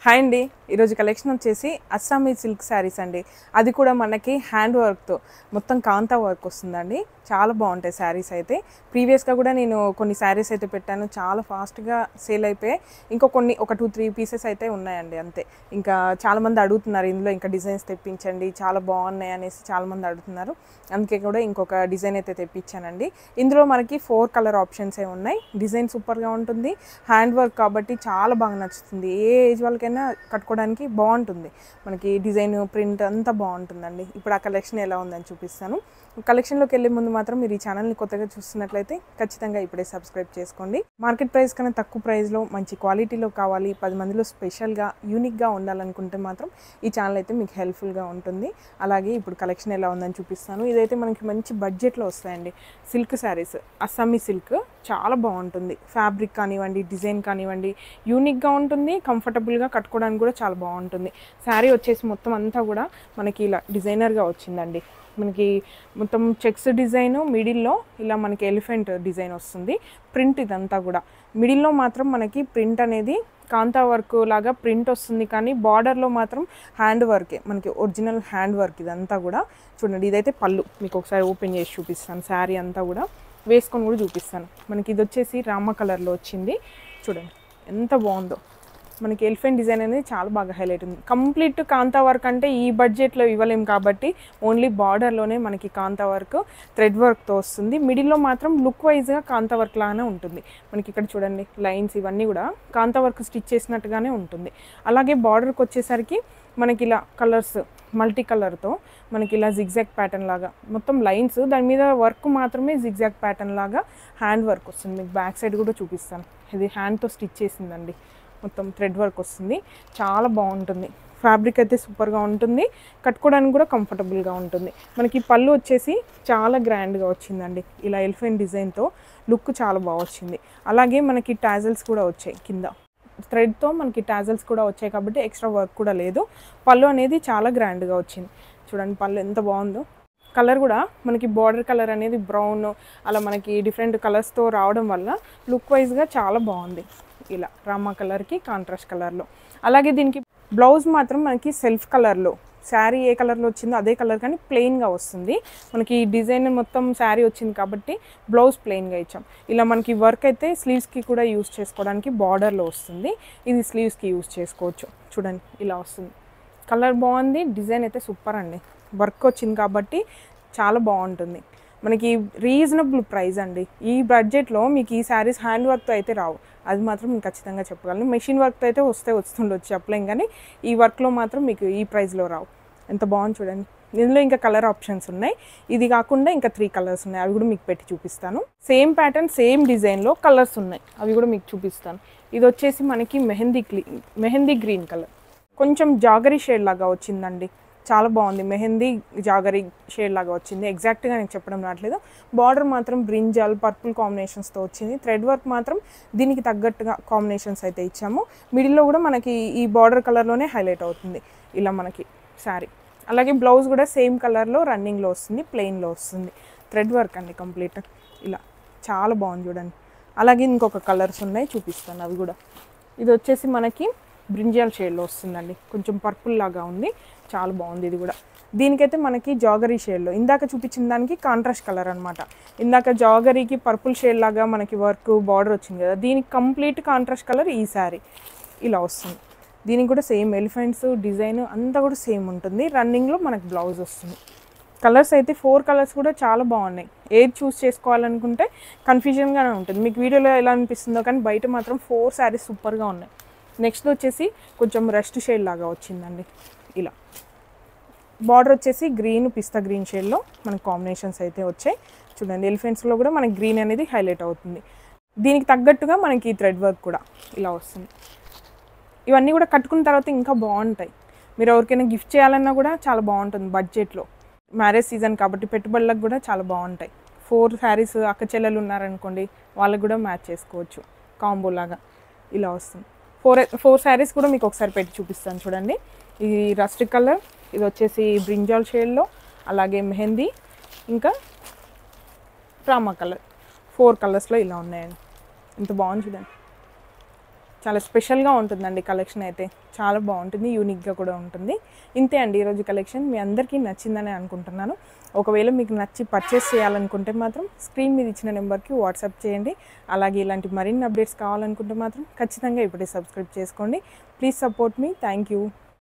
Hi అండి, ఈరోజు collection వచ్చేసి అస్సామీ సిల్క్ శారీస్ అండి. అది కూడా మనకి హ్యాండ్ వర్క్తో మొత్తం కాంతా వర్క్ వస్తుందండి. చాలా బాగుంటాయి శారీస్ అయితే. ప్రీవియస్గా కూడా నేను కొన్ని శారీస్ అయితే పెట్టాను, చాలా ఫాస్ట్గా సేల్ అయిపోయాయి. ఒక 2-3 పీసెస్ అయితే ఉన్నాయండి అంతే. ఇంకా చాలామంది అడుగుతున్నారు ఇందులో ఇంకా డిజైన్స్ తెప్పించండి, చాలా బాగున్నాయి అనేసి చాలామంది అడుగుతున్నారు. అందుకే కూడా ఇంకొక డిజైన్ అయితే తెప్పించానండి. ఇందులో మనకి 4 కలర్ ఆప్షన్సే ఉన్నాయి. డిజైన్ సూపర్గా ఉంటుంది, హ్యాండ్ వర్క్ కాబట్టి చాలా బాగా నచ్చుతుంది. ఏ ఏజ్ వాళ్ళకైనా కట్టుకోవడానికి బాగుంటుంది. మనకి డిజైన్ ప్రింట్ అంతా బాగుంటుందండి. ఇప్పుడు ఆ కలెక్షన్ ఎలా ఉందని చూపిస్తాను. కలెక్షన్లోకి వెళ్ళే ముందు మాత్రం మీరు ఈ ఛానల్ని కొత్తగా చూస్తున్నట్లయితే ఖచ్చితంగా ఇప్పుడే సబ్స్క్రైబ్ చేసుకోండి. మార్కెట్ ప్రైస్ కన్నా తక్కువ ప్రైస్లో మంచి క్వాలిటీలో కావాలి, 10 మందిలో స్పెషల్గా యూనిక్గా ఉండాలనుకుంటే మాత్రం ఈ ఛానల్ అయితే మీకు హెల్ప్ఫుల్గా ఉంటుంది. అలాగే ఇప్పుడు కలెక్షన్ ఎలా ఉందని చూపిస్తాను. ఇదైతే మనకి మంచి బడ్జెట్లో వస్తాయండి. సిల్క్ శారీస్, అస్సామీ సిల్క్ చాలా బాగుంటుంది. ఫ్యాబ్రిక్ కానివ్వండి, డిజైన్ కానివ్వండి యూనిక్గా ఉంటుంది. కంఫర్టబుల్గా కట్టుకోవడానికి కూడా చాలా బాగుంటుంది. శారీ వచ్చేసి మొత్తం అంతా కూడా మనకి ఇలా డిజైనర్గా వచ్చిందండి. మనకి మొత్తం చెక్స్ డిజైన్, మిడిల్లో ఇలా మనకి ఎలిఫెంట్ డిజైన్ వస్తుంది. ప్రింట్ ఇదంతా కూడా మిడిల్లో మాత్రం మనకి ప్రింట్ అనేది కాంతా వర్క్ లాగా ప్రింట్ వస్తుంది, కానీ బార్డర్లో మాత్రం హ్యాండ్ వర్కే, మనకి ఒరిజినల్ హ్యాండ్ వర్క్ ఇదంతా కూడా. చూడండి, ఇదైతే పళ్ళు, మీకు ఒకసారి ఓపెన్ చేసి చూపిస్తాను. శారీ అంతా కూడా వేసుకొని కూడా చూపిస్తాను. మనకి ఇది వచ్చేసి రామ కలర్లో వచ్చింది. చూడండి ఎంత బాగుందో. మనకి ఎలిఫెంట్ డిజైన్ అనేది చాలా బాగా హైలైట్ ఉంది. కంప్లీట్ కాంతా వర్క్ అంటే ఈ బడ్జెట్లో ఇవ్వలేం కాబట్టి ఓన్లీ బార్డర్లోనే మనకి కాంతా వర్క్ థ్రెడ్ వర్క్తో వస్తుంది. మిడిల్లో మాత్రం లుక్ వైజ్గా కాంతా వర్క్ లాగానే ఉంటుంది. మనకి ఇక్కడ చూడండి లైన్స్ ఇవన్నీ కూడా కాంతా వర్క్ స్టిచ్ చేసినట్టుగానే ఉంటుంది. అలాగే బార్డర్కి వచ్చేసరికి మనకి ఇలా కలర్స్ మల్టీ కలర్తో మనకి ఇలా జిగ్జాగ్ ప్యాటర్న్ లాగా మొత్తం లైన్స్, దాని మీద వర్క్ మాత్రమే జిగ్జాగ్ ప్యాటర్న్ లాగా హ్యాండ్ వర్క్ వస్తుంది. మీకు బ్యాక్ సైడ్ కూడా చూపిస్తాను. ఇది హ్యాండ్తో స్టిచ్ చేసిందండి. మొత్తం థ్రెడ్ వర్క్ వస్తుంది, చాలా బాగుంటుంది. ఫ్యాబ్రిక్ అయితే సూపర్గా ఉంటుంది, కట్టుకోవడానికి కూడా కంఫర్టబుల్గా ఉంటుంది. మనకి పళ్ళు వచ్చేసి చాలా గ్రాండ్గా వచ్చిందండి. ఇలా ఎలిఫెంట్ డిజైన్తో లుక్ చాలా బాగా వచ్చింది. అలాగే మనకి టాజల్స్ కూడా వచ్చాయి, కింద థ్రెడ్తో మనకి టాజల్స్ కూడా వచ్చాయి కాబట్టి ఎక్స్ట్రా వర్క్ కూడా లేదు. పళ్ళు అనేది చాలా గ్రాండ్గా వచ్చింది. చూడండి పళ్ళు ఎంత బాగుందో. కలర్ కూడా మనకి బార్డర్ కలర్ అనేది బ్రౌన్, అలా మనకి డిఫరెంట్ కలర్స్తో రావడం వల్ల లుక్ వైజ్గా చాలా బాగుంది. ఇలా రామా కలర్కి కాంట్రాస్ట్ కలర్లో. అలాగే దీనికి బ్లౌజ్ మాత్రం మనకి సెల్ఫ్ కలర్లో, శారీ ఏ కలర్లో వచ్చిందో అదే కలర్ కానీ ప్లెయిన్గా వస్తుంది. మనకి డిజైన్ మొత్తం శారీ వచ్చింది కాబట్టి బ్లౌజ్ ప్లెయిన్గా ఇచ్చాం. ఇలా మనకి వర్క్ అయితే స్లీవ్స్కి కూడా యూస్ చేసుకోవడానికి బార్డర్లో వస్తుంది. ఇది స్లీవ్స్కి యూస్ చేసుకోవచ్చు. చూడండి ఇలా వస్తుంది. కలర్ బాగుంది, డిజైన్ అయితే సూపర్ అండి. వర్క్ వచ్చింది కాబట్టి చాలా బాగుంటుంది. మనకి రీజనబుల్ ప్రైస్ అండి. ఈ బడ్జెట్లో మీకు ఈ శారీస్ హ్యాండ్ వర్క్తో అయితే రావు, అది మాత్రం నేను ఖచ్చితంగా చెప్పగలను. మెషిన్ వర్క్తో అయితే వస్తుండొచ్చు, చెప్పలేం, కానీ ఈ వర్క్లో మాత్రం మీకు ఈ ప్రైస్లో రావు. ఎంత బాగుంది చూడండి. ఇందులో ఇంకా కలర్ ఆప్షన్స్ ఉన్నాయి. ఇది కాకుండా ఇంకా 3 కలర్స్ ఉన్నాయి, అవి కూడా మీకు పెట్టి చూపిస్తాను. సేమ్ ప్యాటర్న్ సేమ్ డిజైన్లో కలర్స్ ఉన్నాయి, అవి కూడా మీకు చూపిస్తాను. ఇది వచ్చేసి మనకి మెహందీ గ్రీన్ కలర్, కొంచెం జాగరీ షేడ్ లాగా వచ్చిందండి. చాలా బాగుంది. మెహందీ జాగరీ షేడ్ లాగా వచ్చింది. ఎగ్జాక్ట్గా నేను చెప్పడం రావట్లేదు. బార్డర్ మాత్రం బ్రింజాల్ పర్పుల్ కాంబినేషన్స్తో వచ్చింది. థ్రెడ్ వర్క్ మాత్రం దీనికి తగ్గట్టుగా కాంబినేషన్స్ అయితే ఇచ్చాము. మిడిల్లో కూడా మనకి ఈ బార్డర్ కలర్లోనే హైలైట్ అవుతుంది ఇలా మనకి శారీ. అలాగే బ్లౌజ్ కూడా సేమ్ కలర్లో రన్నింగ్లో వస్తుంది, ప్లెయిన్లో వస్తుంది. థ్రెడ్ వర్క్ అండి కంప్లీట్. ఇలా చాలా బాగుంది చూడండి. అలాగే ఇంకొక కలర్స్ ఉన్నాయి, చూపిస్తాను అవి కూడా. ఇది వచ్చేసి మనకి బ్రింజాల్ షేడ్లో వస్తుందండి, కొంచెం పర్పుల్ లాగా ఉంది, చాలా బాగుంది. ఇది కూడా దీనికైతే మనకి జాగరీ షేడ్లో, ఇందాక చూపించిన దానికి కాంట్రాస్ట్ కలర్ అనమాట. ఇందాక జాగరీకి పర్పుల్ షేడ్ లాగా మనకి వర్క్ బార్డర్ వచ్చింది కదా, దీనికి కంప్లీట్ కాంట్రాస్ట్ కలర్ ఈ శారీ ఇలా వస్తుంది. దీనికి కూడా సేమ్ ఎలిఫెంట్స్ డిజైన్ అంతా కూడా సేమ్ ఉంటుంది. రన్నింగ్లో మనకి బ్లౌజ్ వస్తుంది. కలర్స్ అయితే 4 కలర్స్ కూడా చాలా బాగున్నాయి. ఏది చూస్ చేసుకోవాలనుకుంటే కన్ఫ్యూజన్గానే ఉంటుంది. మీకు వీడియోలో ఎలా అనిపిస్తుందో కానీ బయట మాత్రం 4 శారీస్ సూపర్గా ఉన్నాయి. నెక్స్ట్ వచ్చేసి కొంచెం రస్ట్ షేడ్ లాగా వచ్చిందండి. ఇలా బార్డర్ వచ్చేసి గ్రీన్, పిస్తా గ్రీన్ షేడ్లో మనకి కాంబినేషన్స్ అయితే వచ్చాయి. చూడండి ఎలిఫెంట్స్లో కూడా మనకి గ్రీన్ అనేది హైలైట్ అవుతుంది. దీనికి తగ్గట్టుగా మనకి థ్రెడ్ వర్క్ కూడా ఇలా వస్తుంది. ఇవన్నీ కూడా కట్టుకున్న తర్వాత ఇంకా బాగుంటాయి. మీరు ఎవరికైనా గిఫ్ట్ చేయాలన్నా కూడా చాలా బాగుంటుంది బడ్జెట్లో. మ్యారేజ్ సీజన్ కాబట్టి పెట్టుబడులకు కూడా చాలా బాగుంటాయి. 4 శారీస్ అక్క చెల్లెలు ఉన్నారనుకోండి, వాళ్ళకు కూడా మ్యాచ్ చేసుకోవచ్చు. కాంబో లాగా ఇలా వస్తుంది. 4 శారీస్ కూడా మీకు ఒకసారి పెట్టి చూపిస్తాను చూడండి. ఇది రస్ట్ కలర్, ఇది వచ్చేసి బ్రింజాల్ షేడ్లో, అలాగే మెహందీ, ఇంకా రామా కలర్. 4 కలర్స్లో ఇలా ఉన్నాయండి. ఎంత బాగుంది చూడండి. చాలా స్పెషల్గా ఉంటుందండి కలెక్షన్ అయితే. చాలా బాగుంటుంది, యూనిక్గా కూడా ఉంటుంది. ఇంతే అండి ఈరోజు కలెక్షన్. మీ అందరికీ నచ్చిందని అనుకుంటున్నాను. ఒకవేళ మీకు నచ్చి పర్చేస్ చేయాలనుకుంటే మాత్రం స్క్రీన్ మీద ఇచ్చిన నెంబర్కి వాట్సాప్ చేయండి. అలాగే ఇలాంటి మరిన్ని అప్డేట్స్ కావాలనుకుంటే మాత్రం ఖచ్చితంగా ఇప్పుడే సబ్స్క్రైబ్ చేసుకోండి. Please support me. Thank you.